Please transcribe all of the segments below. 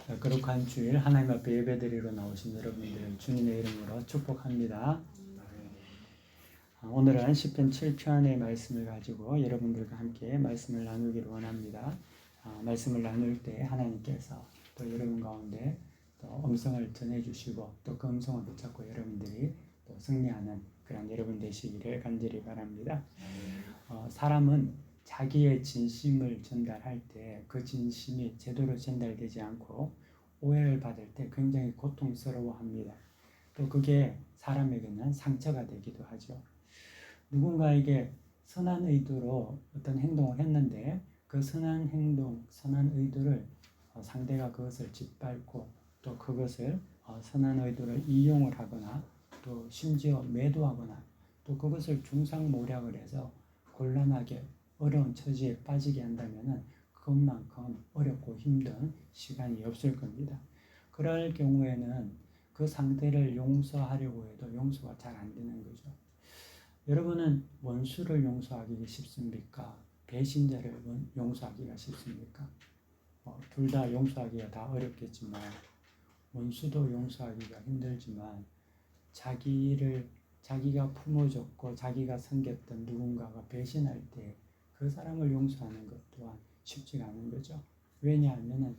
거룩한 주일 하나님 앞에 예배드리러 나오신 여러분들을 주님의 이름으로 축복합니다. 오늘은 시편 7편의 말씀을 가지고 여러분들과 함께 말씀을 나누기를 원합니다. 말씀을 나눌 때 하나님께서 또 여러분 가운데 또 음성을 전해주시고 또 그 음성을 붙잡고 여러분들이 또 승리하는 그런 여러분 되시기를 간절히 바랍니다. 사람은 자기의 진심을 전달할 때 그 진심이 제대로 전달되지 않고 오해를 받을 때 굉장히 고통스러워합니다. 또 그게 사람에게는 상처가 되기도 하죠. 누군가에게 선한 의도로 어떤 행동을 했는데 그 선한 행동, 선한 의도를 상대가 그것을 짓밟고 또 그것을 선한 의도를 이용을 하거나 또 심지어 매도하거나 또 그것을 중상모략을 해서 곤란하게 어려운 처지에 빠지게 한다면 그것만큼 어렵고 힘든 시간이 없을 겁니다. 그럴 경우에는 그 상대를 용서하려고 해도 용서가 잘 안 되는 거죠. 여러분은 원수를 용서하기 쉽습니까? 배신자를 용서하기가 쉽습니까? 둘 다 용서하기가 다 어렵겠지만 원수도 용서하기가 힘들지만 자기가 품어줬고 자기가 섬겼던 누군가가 배신할 때 그 사람을 용서하는 것 또한 쉽지가 않은 거죠. 왜냐하면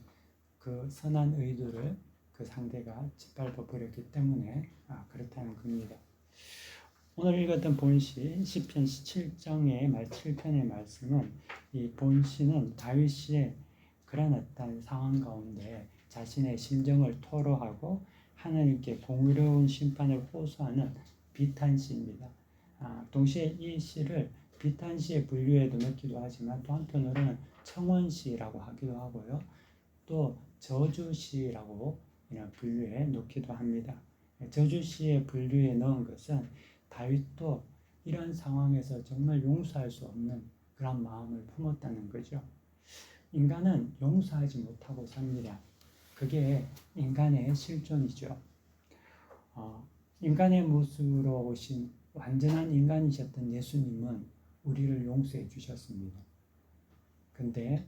그 선한 의도를 그 상대가 짓밟아 버렸기 때문에 그렇다는 겁니다. 오늘 읽었던 본시 시편 7편의 말씀은 이 본시는 다윗의 그런 어떤 상황 가운데 자신의 심정을 토로하고 하나님께 공의로운 심판을 호소하는 비탄시입니다. 동시에 이 시를 비탄시의 분류에도 넣기도 하지만 또 한편으로는 청원시라고 하기도 하고요. 또 저주시라고 분류에 넣기도 합니다. 저주시의 분류에 넣은 것은 다윗도 이런 상황에서 정말 용서할 수 없는 그런 마음을 품었다는 거죠. 인간은 용서하지 못하고 삽니다. 그게 인간의 실존이죠. 인간의 모습으로 오신 완전한 인간이셨던 예수님은 우리를 용서해 주셨습니다. 근데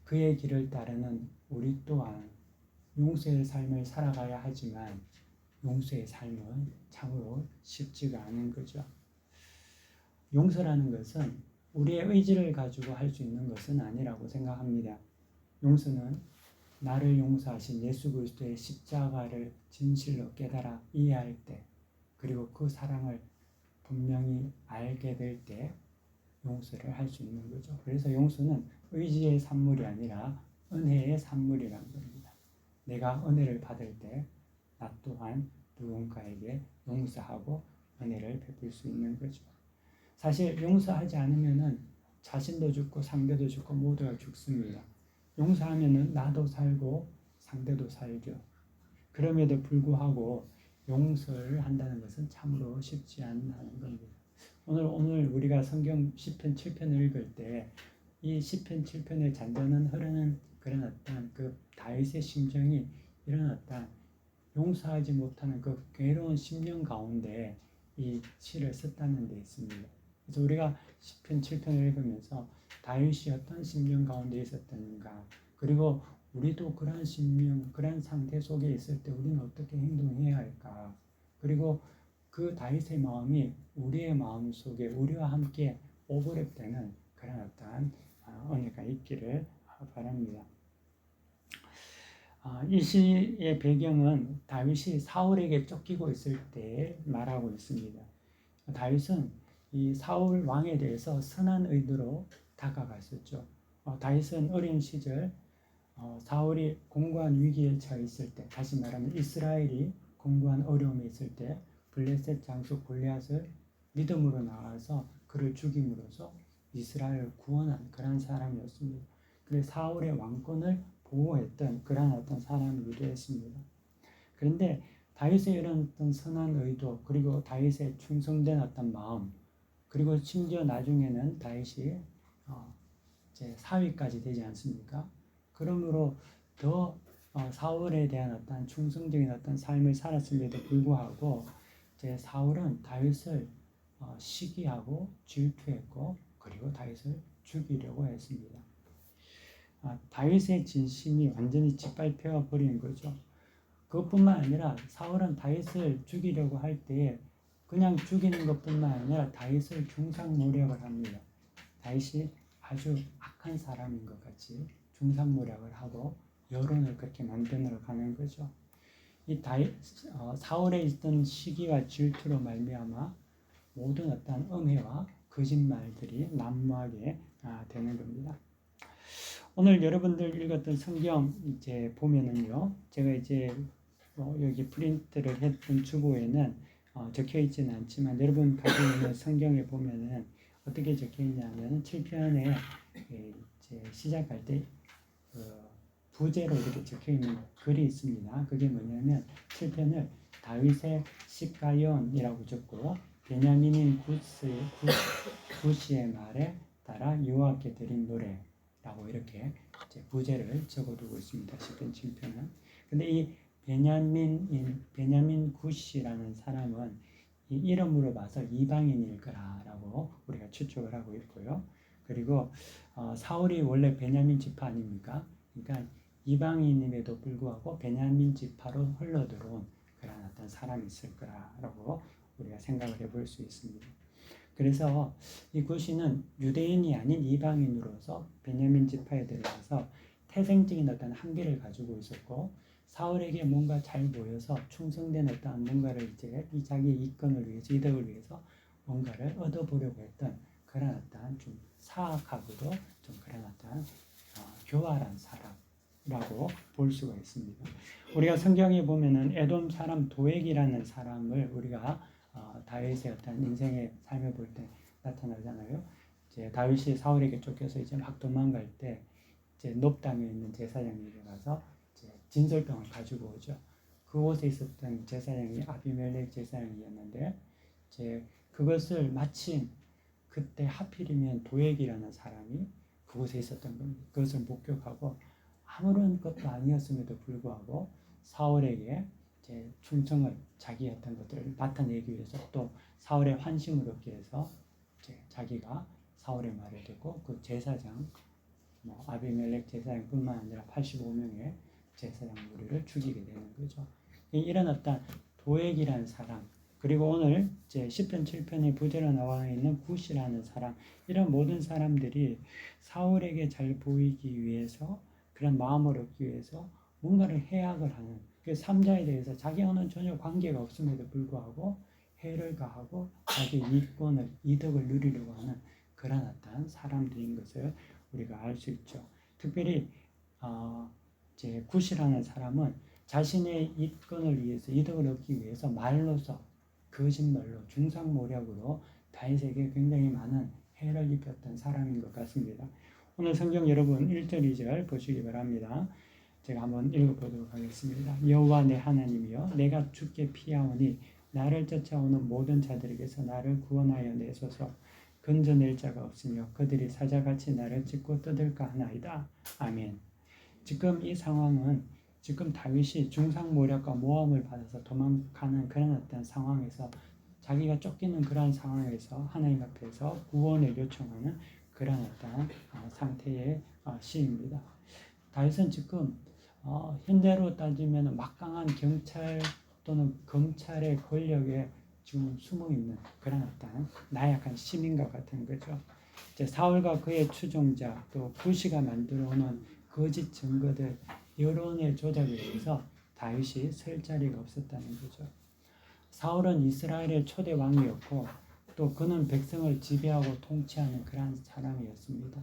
그의 길을 따르는 우리 또한 용서의 삶을 살아가야 하지만 용서의 삶은 참으로 쉽지가 않은 거죠. 용서라는 것은 우리의 의지를 가지고 할 수 있는 것은 아니라고 생각합니다. 용서는 나를 용서하신 예수 그리스도의 십자가를 진실로 깨달아 이해할 때 그리고 그 사랑을 분명히 알게 될 때 용서를 할 수 있는 거죠. 그래서 용서는 의지의 산물이 아니라 은혜의 산물이라는 겁니다. 내가 은혜를 받을 때 나 또한 누군가에게 용서하고 은혜를 베풀 수 있는 거죠. 사실 용서하지 않으면 자신도 죽고 상대도 죽고 모두가 죽습니다. 용서하면 나도 살고 상대도 살죠. 그럼에도 불구하고 용서를 한다는 것은 참으로 쉽지 않다는 겁니다. 오늘 우리가 성경 시편 7편을 읽을 때 이 시편 7편의 잔잔한 흐르는 그런 어떤 그 다윗의 심정이 이런 어떤 용서하지 못하는 그 괴로운 심령 가운데 이 시를 썼다는 데 있습니다. 그래서 우리가 시편 7편을 읽으면서 다윗이 어떤 심령 가운데 있었던가 그리고 우리도 그런 심령, 그런 상태 속에 있을 때 우리는 어떻게 행동해야 할까 그리고 그 다윗의 마음이 우리의 마음 속에 우리와 함께 오버랩되는 그런 어떠한 은혜가 있기를 바랍니다. 이 시의 배경은 다윗이 사울에게 쫓기고 있을 때 말하고 있습니다. 다윗은 이 사울 왕에 대해서 선한 의도로 다가갔었죠. 다윗은 어린 시절 사울이 공고한 위기에 처해 있을 때, 다시 말하면 이스라엘이 공고한 어려움에 있을 때 블레셋 장수 골리앗을 믿음으로 나와서 그를 죽임으로써 이스라엘을 구원한 그런 사람이었습니다. 그래서 사울의 왕권을 보호했던 그런 어떤 사람이기도 했습니다. 그런데 다윗의 이런 어떤 선한 의도 그리고 다윗의 충성된 어떤 마음 그리고 심지어 나중에는 다윗이 이제 사위까지 되지 않습니까? 그러므로 더 사울에 대한 어떤 충성적인 어떤 삶을 살았음에도 불구하고 이제 사울은 다윗을 시기하고 질투했고 그리고 다윗을 죽이려고 했습니다. 다윗의 진심이 완전히 짓밟혀 버린 거죠. 그것뿐만 아니라 사울은 다윗을 죽이려고 할 때에 그냥 죽이는 것뿐만 아니라 다윗을 중상모략을 합니다. 다윗이 아주 악한 사람인 것 같이 중상모략을 하고 여론을 그렇게 만들어 가는 거죠. 이 사울에 있던 시기와 질투로 말미암아 모든 어떤 음해와 거짓말들이 난무하게 되는 겁니다. 오늘 여러분들 읽었던 성경 이제 보면은요, 제가 이제 여기 프린트를 했던 주보에는 적혀 있지는 않지만 여러분 가지고 있는 성경에 보면은 어떻게 적혀 있냐면 7편에 이제 시작할 때 부제로 이렇게 적혀 있는 글이 있습니다. 그게 뭐냐면 7편을 다윗의 시가연이라고 적고 베냐민인 구시의 말에 따라 여호와께 드린 노래라고 이렇게 이제 부제를 적어두고 있습니다. 10편 7편은. 근데 이 베냐민 구시라는 사람은 이 이름으로 봐서 이방인일 거라고 우리가 추측을 하고 있고요. 그리고 사울이 원래 베냐민 지파 아닙니까? 그러니까 이방인임에도 불구하고 베냐민 지파로 흘러들어온 그런 어떤 사람이 있을 거라고 우리가 생각을 해볼 수 있습니다. 그래서 이 구시는 유대인이 아닌 이방인으로서 베냐민 지파에 들어가서 태생적인 어떤 한계를 가지고 있었고 사울에게 뭔가 잘 보여서 충성된 어떤 뭔가를 이제 자기 이권을 위해서 이득을 위해서 뭔가를 얻어보려고 했던 그런 어떤 좀 사악하고도 좀 그런 어떤 교활한 사람이라고 볼 수가 있습니다. 우리가 성경에 보면은 에돔 사람 도액이라는 사람을 우리가 다윗의 어떤 인생의 삶을 볼 때 나타나잖아요. 이제 다윗이 사울에게 쫓겨서 이제 막 도망갈 때 이제 놉 땅에 있는 제사장에게 가서 이제 진설병을 가지고 오죠. 그곳에 있었던 제사장이 아비멜렉 제사장이었는데 이제 그것을 마침 그때 하필이면 도액이라는 사람이 그곳에 있었던 겁니다. 그것을 목격하고 아무런 것도 아니었음에도 불구하고 사울에게 이제 충성을 자기 어떤 것들을 나타내기 위해서 또 사울의 환심을 얻기 위해서 이제 자기가 사울의 말을 듣고 그 제사장 아비멜렉 제사장뿐만 아니라 85명의 제사장 무리를 죽이게 되는 거죠. 이런 어떤 도액이라는 사람 그리고 오늘 이제 10편 7편의 부제로 나와 있는 굿이라는 사람 이런 모든 사람들이 사울에게 잘 보이기 위해서 그런 마음을 얻기 위해서 뭔가를 해악을 하는 그 삼자에 대해서 자기와는 전혀 관계가 없음에도 불구하고 해를 가하고 자기 이득을 누리려고 하는 그런 어떤 사람들인 것을 우리가 알 수 있죠. 특별히 이제 굿이라는 사람은 자신의 이권을 위해서 이득을 얻기 위해서 말로서 거짓말로 중상모략으로 다윗에게 굉장히 많은 해를 입혔던 사람인 것 같습니다. 오늘 성경 여러분 1절 2절 보시기 바랍니다. 제가 한번 읽어보도록 하겠습니다. 여호와 내 하나님이여 내가 주께 피하오니 나를 쫓아오는 모든 자들에게서 나를 구원하여 내소서. 건져낼 자가 없으며 그들이 사자같이 나를 찢고 뜯을까 하나이다. 아멘. 지금 이 상황은 지금 다윗이 중상모략과 모함을 받아서 도망가는 그런 어떤 상황에서 자기가 쫓기는 그런 상황에서 하나님 앞에서 구원을 요청하는 그런 어떤 상태의 시입니다. 다윗은 지금 현대로 따지면 막강한 경찰 또는 검찰의 권력에 지금 숨어 있는 그런 어떤 나약한 시민과 같은 거죠. 이제 사울과 그의 추종자 또 구시가 만들어오는 거짓 증거들 여론의 조작에 의해서 다윗이 설 자리가 없었다는 거죠. 사울은 이스라엘의 초대 왕이었고 또 그는 백성을 지배하고 통치하는 그런 사람이었습니다.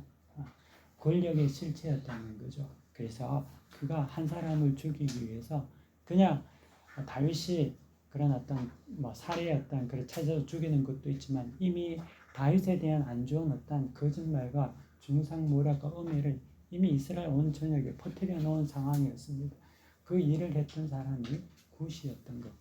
권력의 실체였다는 거죠. 그래서 그가 한 사람을 죽이기 위해서 그냥 다윗이 그런 어떤 살해였던 그를 찾아서 죽이는 것도 있지만 이미 다윗에 대한 안 좋은 어떤 거짓말과 중상모략과 음해를 이미 이스라엘 온 전역에 퍼뜨려 놓은 상황이었습니다. 그 일을 했던 사람이 굿이었던 것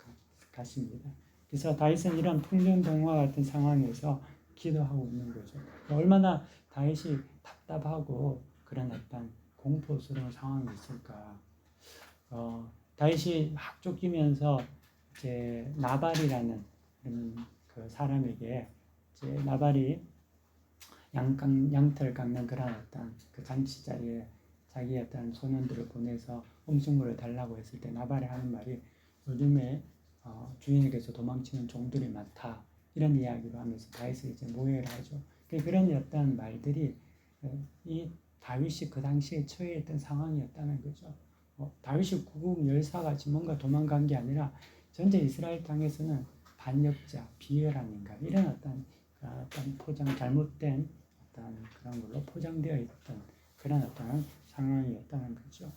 같습니다. 그래서 다윗은 이런 풍년동화 같은 상황에서 기도하고 있는 거죠. 얼마나 다윗이 답답하고 그런 어떤 공포스러운 상황이 있을까. 다윗이 막 쫓기면서 이제 나발이라는 그 사람에게 이제 나발이 양털 깎는 그런 어떤 그 잔치 자리에 자기의 어떤 소년들을 보내서 음식물을 달라고 했을 때 나발이 하는 말이 요즘에 주인에게서 도망치는 종들이 많다 이런 이야기를 하면서 다윗을 이제 모해를 하죠. 그런 어떤 말들이 이 다윗이 그 당시에 처해 있던 상황이었다는 거죠. 다윗이 구국 열사같이 뭔가 도망간 게 아니라 전체 이스라엘 땅에서는 반역자, 비열한 인간 이런 어떤 포장 잘못된 어떤 그런 걸로 포장되어 있던 그런 어떤 상황이었다는 거죠.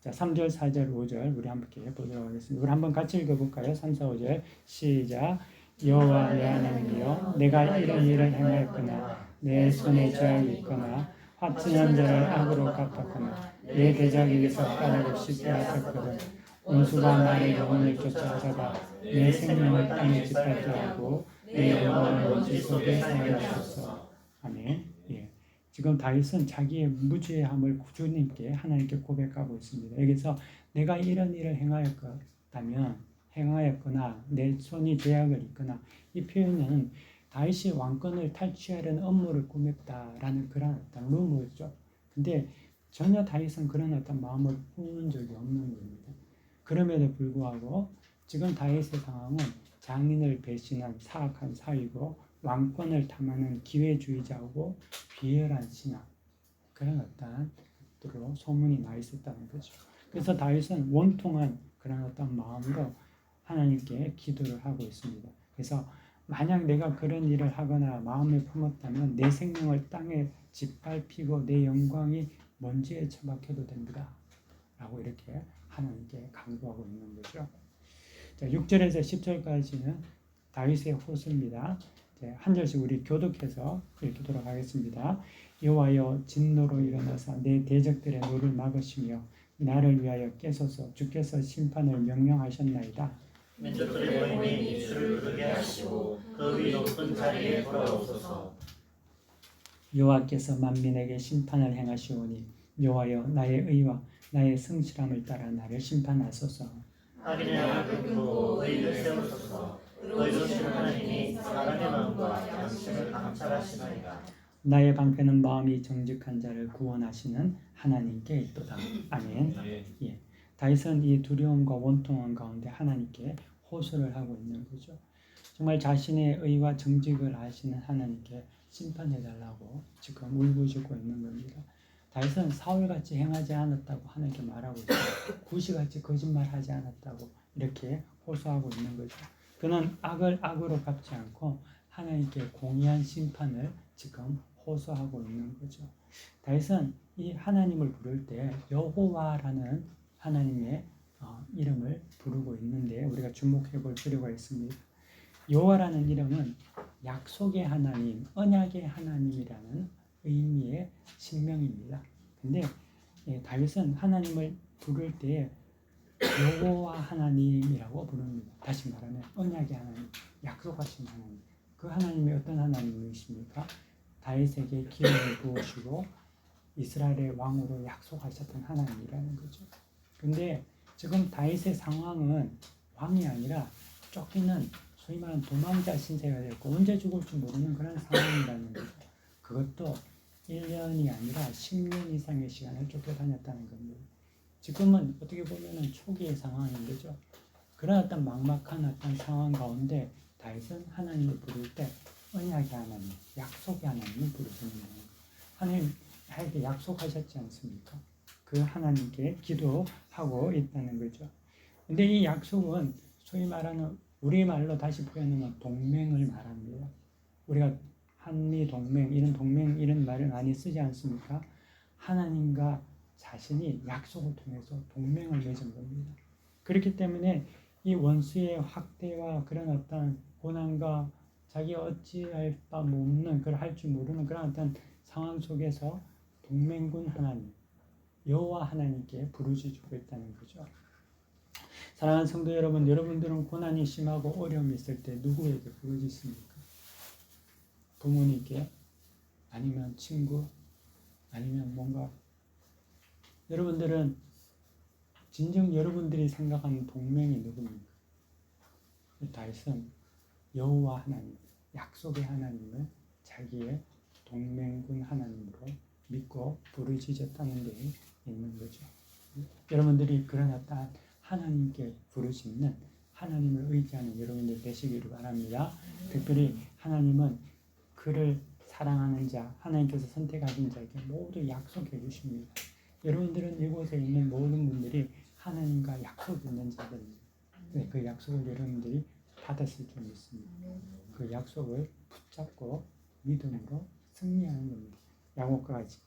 자, 3절, 4절, 5절 우리 함께 보도록 하겠습니다. 우리 한번 같이 읽어볼까요? 3, 4, 5절 시작. 여호와 내 하나님이여 내가 이런 일을 행하였거나 내 손에 죄악이 있거나 화친한 자를 악으로 갚았거나 내 대적에게서 까닭없이 빼앗았거든 원수가 나의 영혼을 쫓아잡아 내 생명을 땅에 짓밟게 하고 내 영혼을 원수 속에 사용하소서. 아멘. 예. 지금 다윗은 자기의 무죄함을 주님께 하나님께 고백하고 있습니다. 여기서 내가 이런 일을 행하였거나 내 손이 죄악을 있거나 이 표현은 다윗이 왕권을 탈취하려는 업무를 꾸몄다라는 그런 어떤 루머죠. 근데 전혀 다윗은 그런 어떤 마음을 품은 적이 없는 겁니다. 그럼에도 불구하고 지금 다윗의 상황은 장인을 배신한 사악한 사위고 왕권을 탐하는 기회주의자고 비열한 신하 그런 어떤 것들로 소문이 나 있었다는 거죠. 그래서 다윗은 원통한 그런 어떤 마음으로 하나님께 기도를 하고 있습니다. 그래서 만약 내가 그런 일을 하거나 마음에 품었다면 내 생명을 땅에 짓밟히고 내 영광이 먼지에 처박혀도 됩니다. 라고 이렇게 하나님께 강구하고 있는 거죠. 자, 6절에서 10절까지는 다윗의 호소입니다. 한 절씩 우리 교독해서 읽도록 하겠습니다. 여호와여 진노로 일어나사 내 대적들의 노를 막으시며 나를 위하여 깨소서. 주께서 심판을 명령하셨나이다. 민족들의 모임에 입술을 부르게 하시고 그 위 높은 자리에 돌아오소서. 여호와께서 만민에게 심판을 행하시오니 여호와여 나의 의와 나의 성실함을 따라 나를 심판하소서. 악인의 악을 끊고 의를 세우소서. 의로우신 하나님이 사람의 마음과 양심을 감찰하시나이다. 나의 방패는 마음이 정직한 자를 구원하시는 하나님께 있도다. 아멘. 예. 다윗은 이 두려움과 원통함 가운데 하나님께 호소를 하고 있는 거죠. 정말 자신의 의와 정직을 아시는 하나님께 심판해달라고 지금 울부짖고 있는 겁니다. 다윗은 사울같이 행하지 않았다고 하나님께 말하고 있어요. 구시같이 거짓말하지 않았다고 이렇게 호소하고 있는 거죠. 그는 악을 악으로 갚지 않고 하나님께 공의한 심판을 지금 호소하고 있는 거죠. 다윗은 이 하나님을 부를 때 여호와라는 하나님의 이름을 부르고 있는데 우리가 주목해 볼 필요가 있습니다. 여호와라는 이름은 약속의 하나님, 언약의 하나님이라는 의미의 신명입니다. 근데 다윗은 하나님을 부를 때 여호와 하나님이라고 부릅니다. 다시 말하면 언약의 하나님, 약속하신 하나님. 그 하나님이 어떤 하나님이십니까? 다윗에게 기름을 부으시고 이스라엘의 왕으로 약속하셨던 하나님이라는 거죠. 근데 지금 다윗의 상황은 왕이 아니라 쫓기는 소위 말하는 도망자 신세가 되었고 언제 죽을지 모르는 그런 상황이라는 거죠. 그것도 1년이 아니라 10년 이상의 시간을 쫓겨다녔다는 겁니다. 지금은 어떻게 보면 초기의 상황인 거죠. 그런 어떤 막막한 어떤 상황 가운데 다윗은 하나님을 부를 때 언약의 하나님, 약속의 하나님을 부르시는 거예요. 하나님 나에게 약속하셨지 않습니까? 그 하나님께 기도하고 있다는 거죠. 근데 이 약속은 소위 말하는 우리말로 다시 표현하면 동맹을 말합니다. 우리가 한미 동맹, 이런 말을 많이 쓰지 않습니까? 하나님과 자신이 약속을 통해서 동맹을 맺은 겁니다. 그렇기 때문에 이 원수의 확대와 그런 어떤 고난과 자기가 어찌할 바 없는, 그걸 할 줄 모르는 그런 어떤 상황 속에서 동맹군 하나님, 여호와 하나님께 부르짖고 있다는 거죠. 사랑하는 성도 여러분, 여러분들은 고난이 심하고 어려움이 있을 때 누구에게 부르짖습니까? 부모님께? 아니면 친구? 아니면 뭔가? 여러분들은 진정 여러분들이 생각하는 동맹이 누굽니까? 다윗은 여호와 하나님, 약속의 하나님을 자기의 동맹군 하나님으로 믿고 부르짖었다는 게 있는 거죠. 여러분들이 그런 어떠한 하나님께 부르시는 하나님을 의지하는 여러분들 되시기를 바랍니다. 특별히 하나님은 그를 사랑하는 자, 하나님께서 선택하신 자에게 모두 약속해 주십니다. 여러분들은 이곳에 있는 모든 분들이 하나님과 약속 있는 자들입니다. 그 약속을 여러분들이 받았을 줄 믿습니다. 그 약속을 붙잡고 믿음으로 승리하는 겁니다. 야곱과 같이,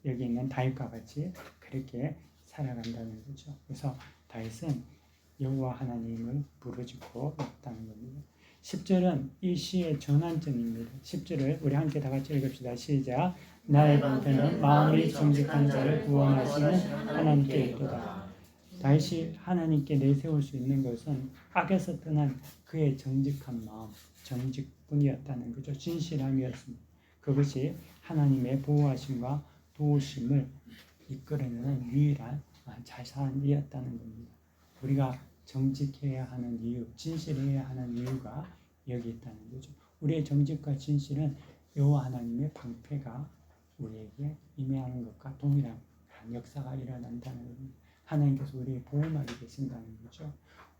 여기 있는 다윗과 같이 그렇게 살아간다는 거죠. 그래서 다윗은 여호와 하나님을 부르짖고 있다는 겁니다. 10절은 이 시의 전환점입니다. 10절을 우리 함께 다 같이 읽읍시다. 시작. 나의 방패는 마음이 정직한 자를 구원하시는 하나님께 있도다. 다윗이 하나님께 내세울 수 있는 것은 악에서 떠난 그의 정직한 마음, 정직뿐이었다는 거죠. 진실함이었습니다. 그것이 하나님의 보호하심과 도우심을 이끌어내는 유일한 자산이었다는 겁니다. 우리가 정직해야 하는 이유, 진실해야 하는 이유가 여기 있다는 거죠. 우리의 정직과 진실은 여호와 하나님의 방패가 우리에게 임해하는 것과 동일한 역사가 일어난다는 겁니다. 하나님께서 우리의 보호막이 되신다는 거죠.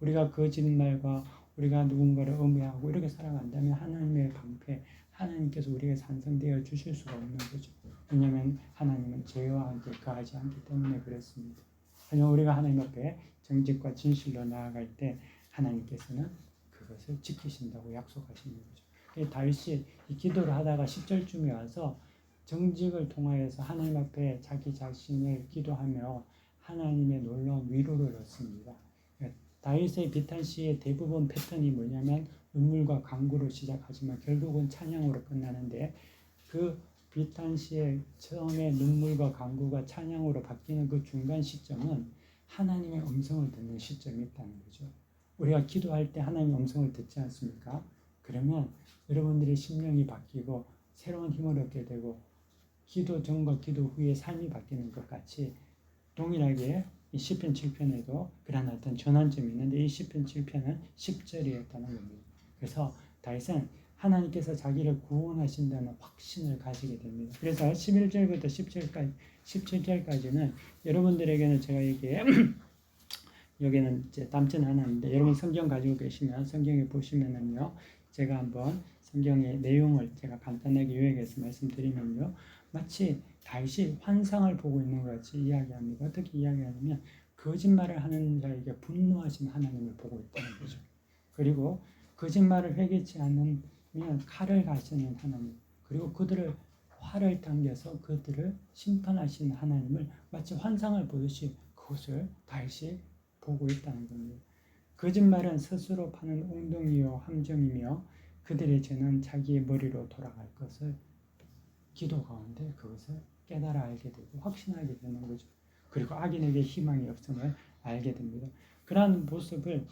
우리가 거짓말과 우리가 누군가를 음해하고 이렇게 살아간다면 하나님의 방패, 하나님께서 우리에게 산성되어 주실 수가 없는 거죠. 왜냐하면 하나님은 죄와 함께 거하지 않기 때문에 그렇습니다. 하지만 우리가 하나님 앞에 정직과 진실로 나아갈 때 하나님께서는 그것을 지키신다고 약속하시는 거죠. 다윗이 이 기도를 하다가 10절쯤에 와서 정직을 통하여서 하나님 앞에 자기 자신을 기도하며 하나님의 놀라운 위로를 얻습니다. 다윗의 비탄시의 대부분 패턴이 뭐냐면 눈물과 간구로 시작하지만 결국은 찬양으로 끝나는데 그 비탄시의 처음에 눈물과 간구가 찬양으로 바뀌는 그 중간 시점은 하나님의 음성을 듣는 시점이 있다는 거죠. 우리가 기도할 때 하나님의 음성을 듣지 않습니까? 그러면 여러분들의 심령이 바뀌고 새로운 힘을 얻게 되고 기도 전과 기도 후에 삶이 바뀌는 것 같이 동일하게 이 시편 7편에도 그런 어떤 전환점이 있는데 이 시편 7편은 10절이었다는 겁니다. 그래서 다윗은 하나님께서 자기를 구원하신다는 확신을 가지게 됩니다. 그래서 11절부터 17절까지는 여러분들에게는 제가 이게 여기는 이제 담지는 않았는데 여러분 성경 가지고 계시면 성경에 보시면은요 제가 한번 성경의 내용을 제가 간단하게 요약해서 말씀드리면요 마치 다윗이 환상을 보고 있는 것 같이 이야기합니다. 어떻게 이야기하냐면 거짓말을 하는 자에게 분노하신 하나님을 보고 있다는 거죠. 그리고 거짓말을 회개치 않으면 칼을 가시는 하나님, 그리고 그들을 활을 당겨서 그들을 심판하시는 하나님을 마치 환상을 보듯이 그것을 다윗이 보고 있다는 겁니다. 거짓말은 스스로 파는 웅덩이요 함정이며 그들의 죄는 자기의 머리로 돌아갈 것을 기도 가운데 그것을 깨달아 알게 되고 확신하게 되는 거죠. 그리고 악인에게 희망이 없음을 알게 됩니다. 그러한 모습을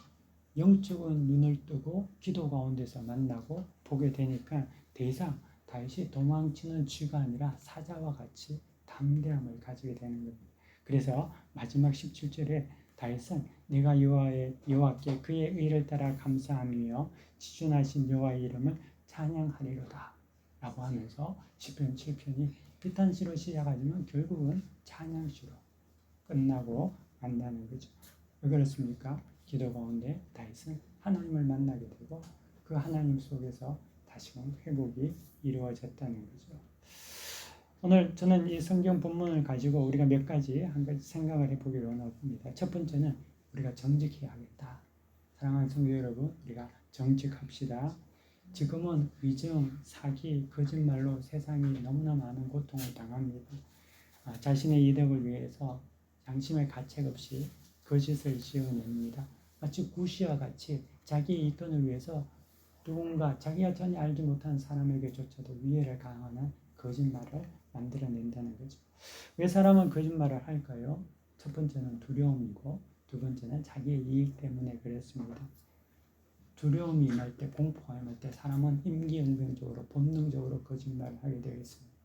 영적인 눈을 뜨고 기도 가운데서 만나고 보게 되니까 더 이상 다윗이 도망치는 쥐가 아니라 사자와 같이 담대함을 가지게 되는 겁니다. 그래서 마지막 17절에 다윗은 내가 여호와께 그의 의를 따라 감사하며 지존하신 여호와의 이름을 찬양하리로다 라고 하면서 시편 7편이 비탄시로 시작하지만 결국은 찬양시로 끝나고 만나는 거죠. 왜 그렇습니까? 기도 가운데 다윗은 하나님을 만나게 되고 그 하나님 속에서 다시금 회복이 이루어졌다는 거죠. 오늘 저는 이 성경 본문을 가지고 우리가 몇 가지 한 가지 생각을 해보기를 원합니다. 첫 번째는 우리가 정직해야 하겠다. 사랑하는 성도 여러분, 우리가 정직합시다. 지금은 위증, 사기, 거짓말로 세상이 너무나 많은 고통을 당합니다. 자신의 이득을 위해서 양심의 가책 없이 거짓을 지어냅니다. 마치 구시와 같이 자기의 이권을 위해서 누군가 자기가 전혀 알지 못한 사람에게조차도 위해를 가하는 거짓말을 만들어낸다는 거죠. 왜 사람은 거짓말을 할까요? 첫 번째는 두려움이고 두 번째는 자기의 이익 때문에 그렇습니다. 두려움이 임할 때, 공포가 임할 때 사람은 임기응변적으로 본능적으로 거짓말을 하게 되어 있습니다.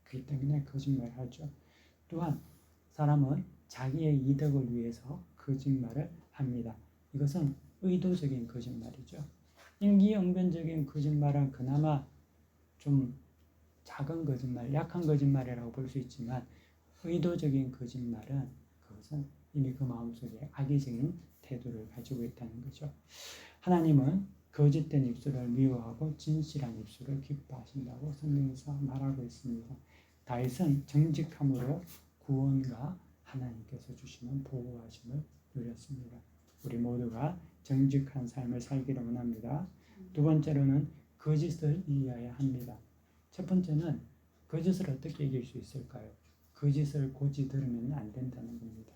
그렇기 때문에 거짓말을 하죠. 또한 사람은 자기의 이득을 위해서 거짓말을 합니다. 이것은 의도적인 거짓말이죠. 임기응변적인 거짓말은 그나마 좀 작은 거짓말, 약한 거짓말이라고 볼 수 있지만 의도적인 거짓말은 그것은 이미 그 마음속에 악의적인 태도를 가지고 있다는 거죠. 하나님은 거짓된 입술을 미워하고 진실한 입술을 기뻐하신다고 성경에서 말하고 있습니다. 다윗은 정직함으로 구원과 하나님께서 주시는 보호하심을 누렸습니다. 우리 모두가 정직한 삶을 살기를 원합니다. 두 번째로는 거짓을 이해해야 합니다. 첫 번째는 거짓을 어떻게 이길 수 있을까요? 거짓을 고지 들으면 안 된다는 겁니다.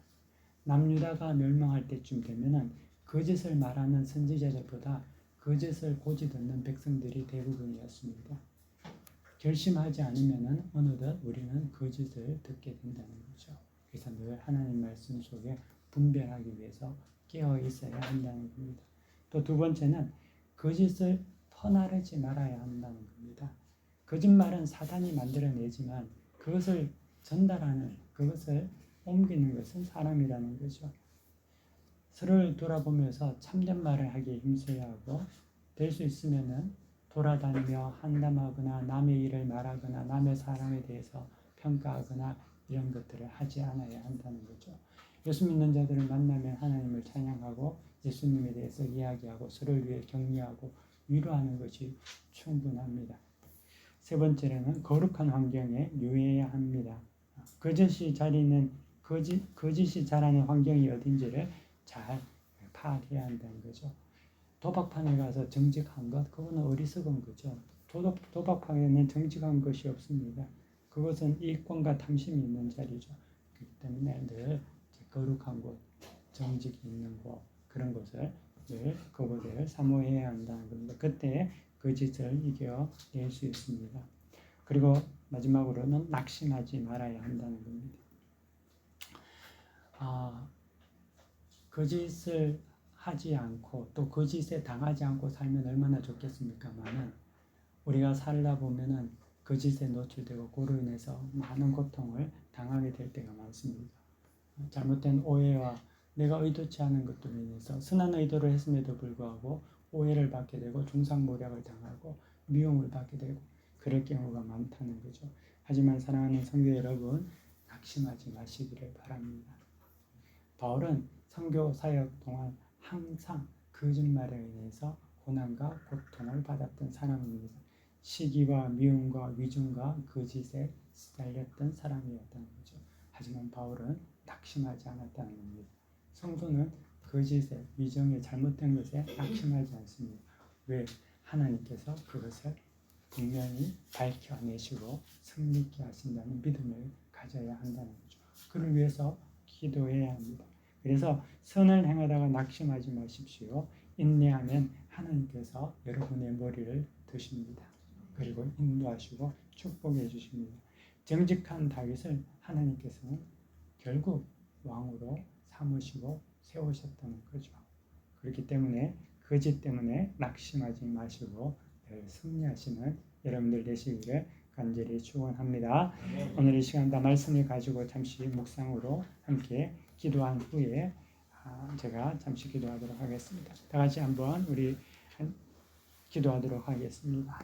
남유다가 멸망할 때쯤 되면은 거짓을 말하는 선지자들보다 거짓을 고지 듣는 백성들이 대부분이었습니다. 결심하지 않으면은 어느덧 우리는 거짓을 듣게 된다는 거죠. 그래서 늘 하나님 말씀 속에 분별하기 위해서 깨어 있어야 한다는 겁니다. 또 두 번째는 거짓을 퍼나르지 말아야 한다는 겁니다. 거짓말은 사단이 만들어내지만 그것을 전달하는, 그것을 옮기는 것은 사람이라는 거죠. 서로를 돌아보면서 참된 말을 하기에 힘써야 하고, 될 수 있으면은 돌아다니며 한담하거나 남의 일을 말하거나 남의 사람에 대해서 평가하거나 이런 것들을 하지 않아야 한다는 거죠. 예수 믿는 자들을 만나면 하나님을 찬양하고 예수님에 대해서 이야기하고 서로를 위해 격려하고 위로하는 것이 충분합니다. 세 번째로는 거룩한 환경에 유의해야 합니다. 거짓이 자라는 환경이 어딘지를 잘 파악해야 한다는 거죠. 도박판에 가서 정직한 것, 그거는 어리석은 거죠. 도박판에는 정직한 것이 없습니다. 그것은 이권과 탐심이 있는 자리죠. 그렇기 때문에 늘 거룩한 곳, 정직이 있는 곳, 그런 곳을 늘 그곳을 사모해야 한다는 겁니다. 그때 거짓을 이겨낼 수 있습니다. 그리고 마지막으로는 낙심하지 말아야 한다는 겁니다. 거짓을 하지 않고 또 거짓에 당하지 않고 살면 얼마나 좋겠습니까만은 우리가 살다 보면은 거짓에 노출되고 그로 인해서 많은 고통을 당하게 될 때가 많습니다. 잘못된 오해와 내가 의도치 않은 것들로 인해서 선한 의도를 했음에도 불구하고 오해를 받게 되고 중상모략을 당하고 미움을 받게 되고 그럴 경우가 많다는 거죠. 하지만 사랑하는 성도 여러분, 낙심하지 마시기를 바랍니다. 바울은 선교 사역 동안 항상 거짓말에 의해서 고난과 고통을 받았던 사람입니다. 시기와 미움과 위증과 거짓에 시달렸던 사람이었다는 거죠. 하지만 바울은 낙심하지 않았다는 겁니다. 성도는 거짓에, 위증에, 잘못된 것에 낙심하지 않습니다. 왜? 하나님께서 그것을 분명히 밝혀내시고 승리케 하신다는 믿음을 가져야 한다는 거죠. 그를 위해서 기도해야 합니다. 그래서 선을 행하다가 낙심하지 마십시오. 인내하면 하나님께서 여러분의 머리를 드십니다. 그리고 인도하시고 축복해 주십니다. 정직한 다윗을 하나님께서는 결국 왕으로 삼으시고 세우셨다는 거죠. 그렇기 때문에 거짓 때문에 낙심하지 마시고 늘 승리하시는 여러분들 되시기를 간절히 축원합니다. 오늘 이 시간 다 말씀을 가지고 잠시 묵상으로 함께 기도한 후에 제가 잠시 기도하도록 하겠습니다. 다 같이 한번 우리 기도하도록 하겠습니다.